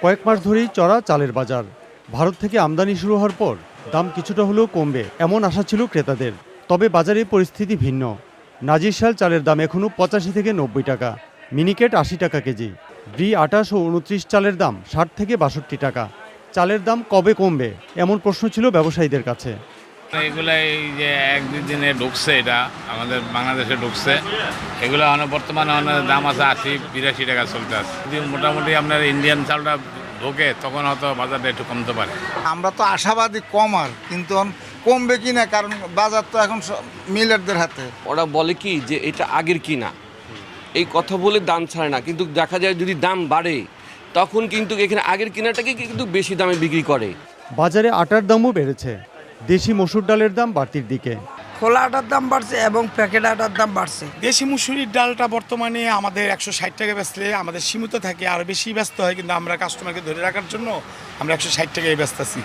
কয়েক মাস ধরেই চড়া চালের বাজার। ভারত থেকে আমদানি শুরু হওয়ার পর দাম কিছুটা হলেও কমবে এমন আশা ছিল ক্রেতাদের। তবে বাজারে পরিস্থিতি ভিন্ন। নাজিরশাল চালের দাম এখনও 85 থেকে 90 টাকা, মিনিকেট 80 টাকা কেজি, ব্রি 28 ও 29 চালের দাম 60 থেকে 62 টাকা। চালের দাম কবে কমবে এমন প্রশ্ন ছিল ব্যবসায়ীদের কাছে। এগুলা এই যে এক দুই দিনে ঢুকছে, এটা আমাদের বাংলাদেশে ঢুকছে, এগুলো বর্তমানে দাম আছে 80-82 টাকা চলতে আছে। যদি মোটামুটি আপনার ইন্ডিয়ান চালটা ঢোকে তখন হয়তো বাজারটা একটু কমতে পারে। আমরা তো আশাবাদী কমার, কিন্তু কমবে কি না, কারণ বাজার তো এখন মিলারদের হাতে। ওরা বলে কি যে এটা আগের কিনা, এই কথা বলে দাম ছাড়ে না, কিন্তু দেখা যায় যদি দাম বাড়ে তখন কিন্তু এখানে আগের কিনাটাকে কিন্তু বেশি দামে বিক্রি করে। বাজারে আটার দামও বেড়েছে। দেশি মসুর ডালের দাম বাড়তির দিকে। খোলা আটার দাম বাড়ছে এবং প্যাকেট আটার দাম বাড়ছে। দেশি মুসুরির ডালটা বর্তমানে আমাদের 160 টাকা বেচলে আমাদের সীমিত থাকে, আরও বেশি ব্যস্ত হয়, কিন্তু আমরা কাস্টমারকে ধরে রাখার জন্য আমরা 160 টাকায় ব্যস্ত আছি।